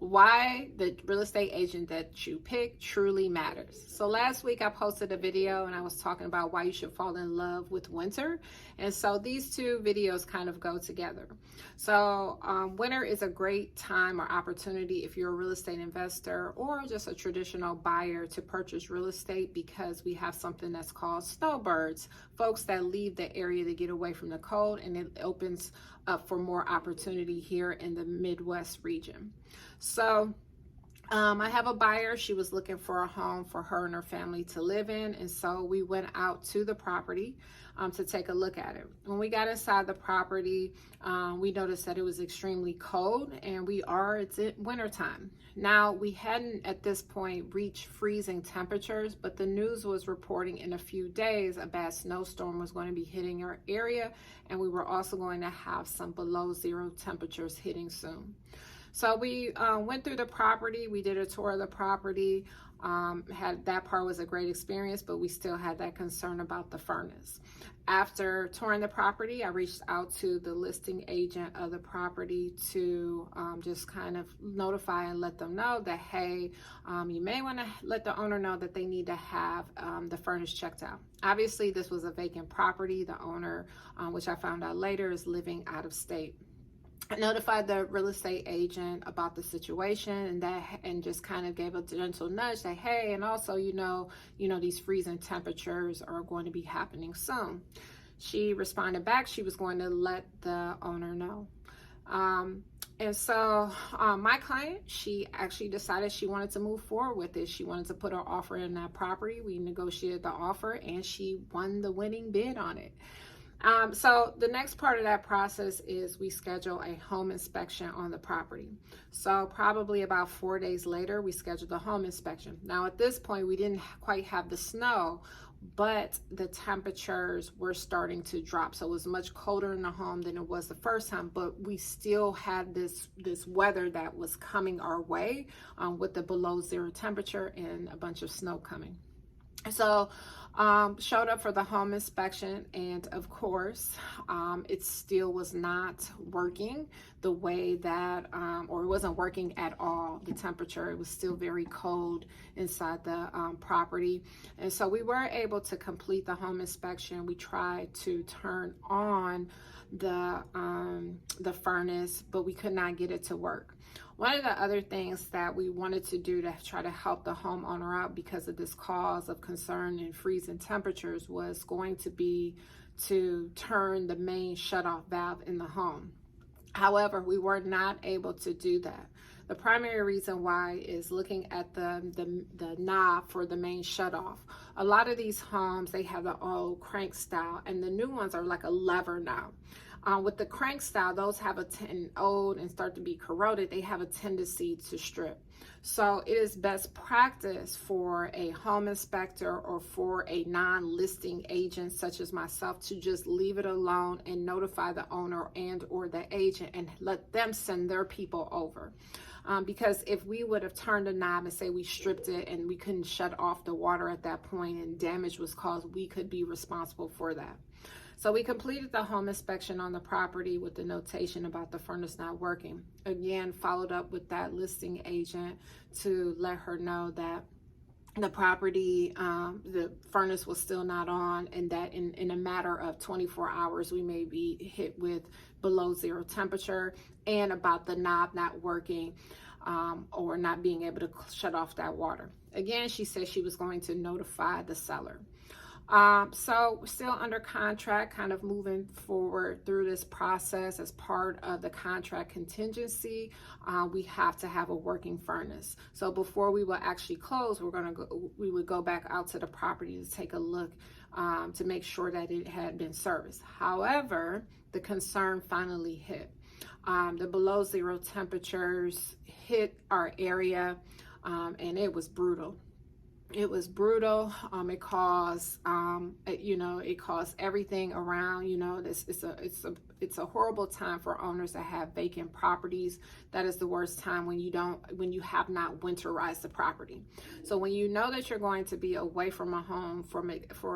why the real estate agent that you pick truly matters. So last week I posted a video and I was talking about why you should fall in love with winter. And so these two videos kind of go together. So winter is a great time or opportunity if you're a real estate investor or just a traditional buyer to purchase real estate, because we have something that's called snowbirds, folks that leave the area to get away from the cold, and it opens up for more opportunity here in the Midwest region. So I have a buyer. She was looking for a home for her and her family to live in. And so we went out to the property to take a look at it. When we got inside the property, we noticed that it was extremely cold, and it's wintertime. Now, we hadn't at this point reached freezing temperatures, but the news was reporting in a few days a bad snowstorm was going to be hitting our area, and we were also going to have some below zero temperatures hitting soon. So we went through the property, we did a tour of the property, that part was a great experience, but we still had that concern about the furnace. After touring the property, I reached out to the listing agent of the property to just kind of notify and let them know that, hey, you may want to let the owner know that they need to have the furnace checked out. Obviously, this was a vacant property. The owner, which I found out later, is living out of state. I notified the real estate agent about the situation and just kind of gave a gentle nudge that, hey, and also, you know, these freezing temperatures are going to be happening soon. She responded back. She was going to let the owner know. And so my client, she actually decided she wanted to move forward with it. She wanted to put her offer in that property. We negotiated the offer and she won the winning bid on it. So the next part of that process is we schedule a home inspection on the property. So probably about 4 days later, we scheduled the home inspection. Now at this point, we didn't quite have the snow, but the temperatures were starting to drop. So it was much colder in the home than it was the first time, but we still had this weather that was coming our way with the below zero temperature and a bunch of snow coming. So showed up for the home inspection, and of course it still was not working the way that or it wasn't working at all. The temperature, it was still very cold inside the property, and so we were able to complete the home inspection. We tried to turn on the furnace, but we could not get it to work. One of the other things that we wanted to do to try to help the homeowner out because of this cause of concern in freezing temperatures was going to be to turn the main shutoff valve in the home. However, we were not able to do that. The primary reason why is looking at the knob for the main shutoff. A lot of these homes, they have the old crank style, and the new ones are like a lever now. With the crank style, those have old and start to be corroded. They have a tendency to strip. So it is best practice for a home inspector or for a non-listing agent such as myself to just leave it alone and notify the owner and or the agent and let them send their people over. Because if we would have turned a knob and say we stripped it and we couldn't shut off the water at that point and damage was caused, we could be responsible for that. So we completed the home inspection on the property with the notation about the furnace not working. Again, followed up with that listing agent to let her know that the property, the furnace was still not on, and that in a matter of 24 hours, we may be hit with below zero temperature, and about the knob not working or not being able to shut off that water. Again, she said she was going to notify the seller. So we're still under contract, kind of moving forward through this process. As part of the contract contingency, we have to have a working furnace. So before we will actually close, we would go back out to the property to take a look to make sure that it had been serviced. However, the concern finally hit. The below zero temperatures hit our area, and it was brutal. It was brutal. It caused, it caused everything around. It's a horrible time for owners that have vacant properties. That is the worst time when you have not winterized the property. So when you know that you're going to be away from a home for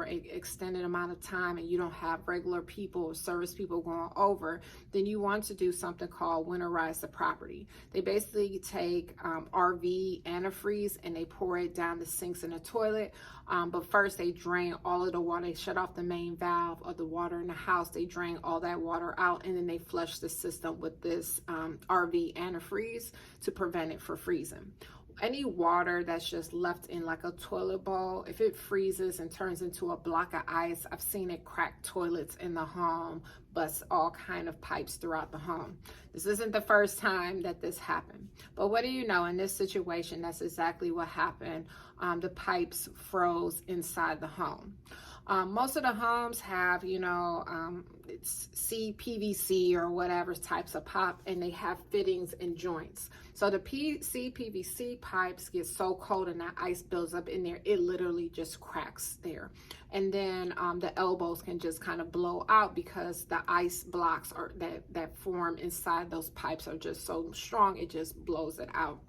an extended amount of time, and you don't have regular people or service people going over, then you want to do something called winterize the property. They basically take RV antifreeze and they pour it down the sinks in the toilet. But first they drain all of the water. They shut off the main valve of the water in the house. They drain all that water out, and then they flush the system with this RV antifreeze to prevent it from freezing. Any water that's just left in like a toilet bowl, if it freezes and turns into a block of ice, I've seen it crack toilets in the home, bust all kind of pipes throughout the home. This isn't the first time that this happened. But what do you know, in this situation, that's exactly what happened. The pipes froze inside the home. Most of the homes have, it's CPVC or whatever types of pipe, and they have fittings and joints. So the CPVC pipes get so cold and that ice builds up in there, it literally just cracks there. And then the elbows can just kind of blow out because the ice blocks that form inside those pipes are just so strong, it just blows it out.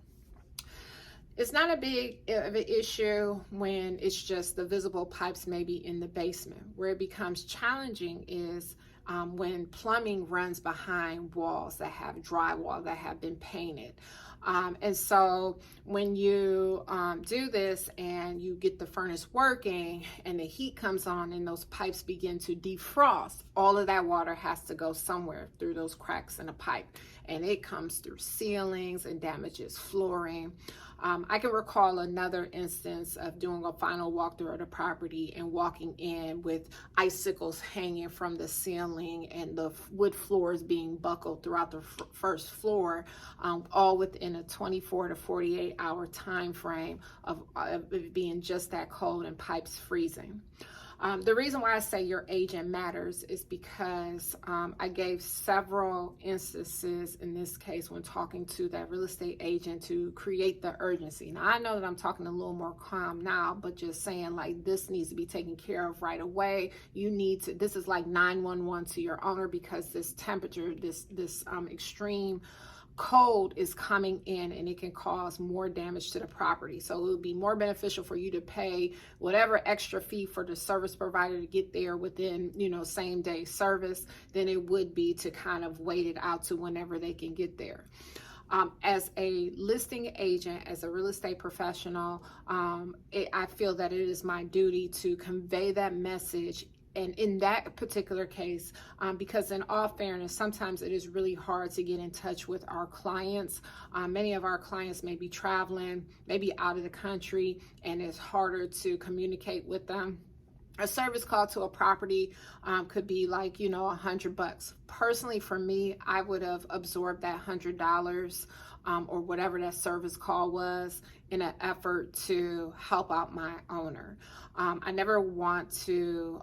It's not a big of an issue when it's just the visible pipes maybe in the basement. Where it becomes challenging is when plumbing runs behind walls that have drywall that have been painted. And so when you do this and you get the furnace working and the heat comes on and those pipes begin to defrost, all of that water has to go somewhere through those cracks in the pipe. And it comes through ceilings and damages flooring. I can recall another instance of doing a final walkthrough of the property and walking in with icicles hanging from the ceiling and the wood floors being buckled throughout the first floor, all within a 24 to 48 hour time frame of it being just that cold and pipes freezing. The reason why I say your agent matters is because I gave several instances in this case when talking to that real estate agent to create the urgency. Now, I know that I'm talking a little more calm now, but just saying like this needs to be taken care of right away. This is like 911 to your owner because this temperature, this extreme cold is coming in and it can cause more damage to the property. So it would be more beneficial for you to pay whatever extra fee for the service provider to get there within, same day service than it would be to kind of wait it out to whenever they can get there. As a listing agent, as a real estate professional, I feel that it is my duty to convey that message. And in that particular case, because in all fairness, sometimes it is really hard to get in touch with our clients. Many of our clients may be traveling, maybe out of the country, and it's harder to communicate with them. A service call to a property could be like, $100. Personally, for me, I would have absorbed that $100 or whatever that service call was in an effort to help out my owner. I never want to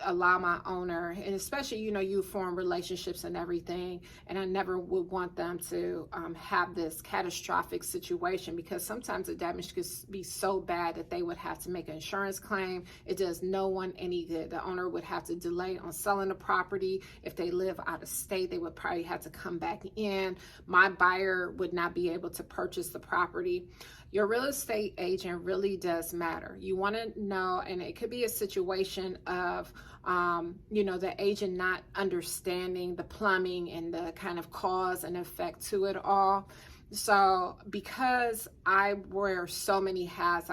allow my owner, and especially, you form relationships and everything, and I never would want them to have this catastrophic situation because sometimes the damage could be so bad that they would have to make an insurance claim. It does no one any good. The owner would have to delay on selling the property. If they live out of state, they would probably have to come back in. My buyer would not be able to purchase the property. Your real estate agent really does matter. You want to know, and it could be a situation of, the agent not understanding the plumbing and the kind of cause and effect to it all. So because I wear so many hats,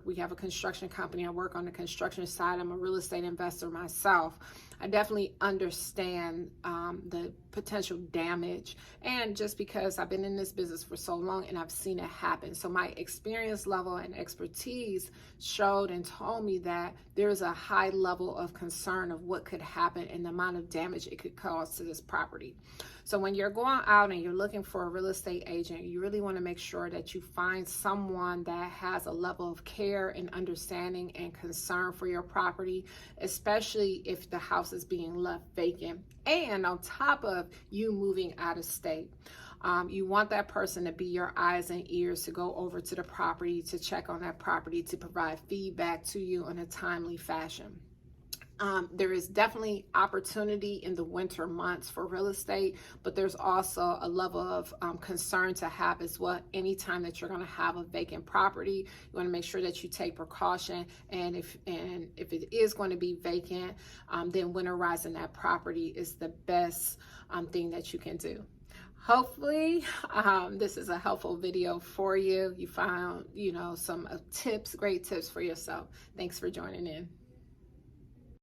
we have a construction company, I work on the construction side, I'm a real estate investor myself. I definitely understand the potential damage, and just because I've been in this business for so long and I've seen it happen. So my experience level and expertise showed and told me that there's a high level of concern of what could happen and the amount of damage it could cause to this property. So when you're going out and you're looking for a real estate agent, you really want to make sure that you find someone that has a level of care and understanding and concern for your property, especially if the house is being left vacant and on top of you moving out of state. You want that person to be your eyes and ears, to go over to the property, to check on that property, to provide feedback to you in a timely fashion. There is definitely opportunity in the winter months for real estate, but there's also a level of concern to have as well. Anytime that you're going to have a vacant property, you want to make sure that you take precaution. And if it is going to be vacant, then winterizing that property is the best thing that you can do. Hopefully, this is a helpful video for you. You found, some tips, great tips for yourself. Thanks for joining in.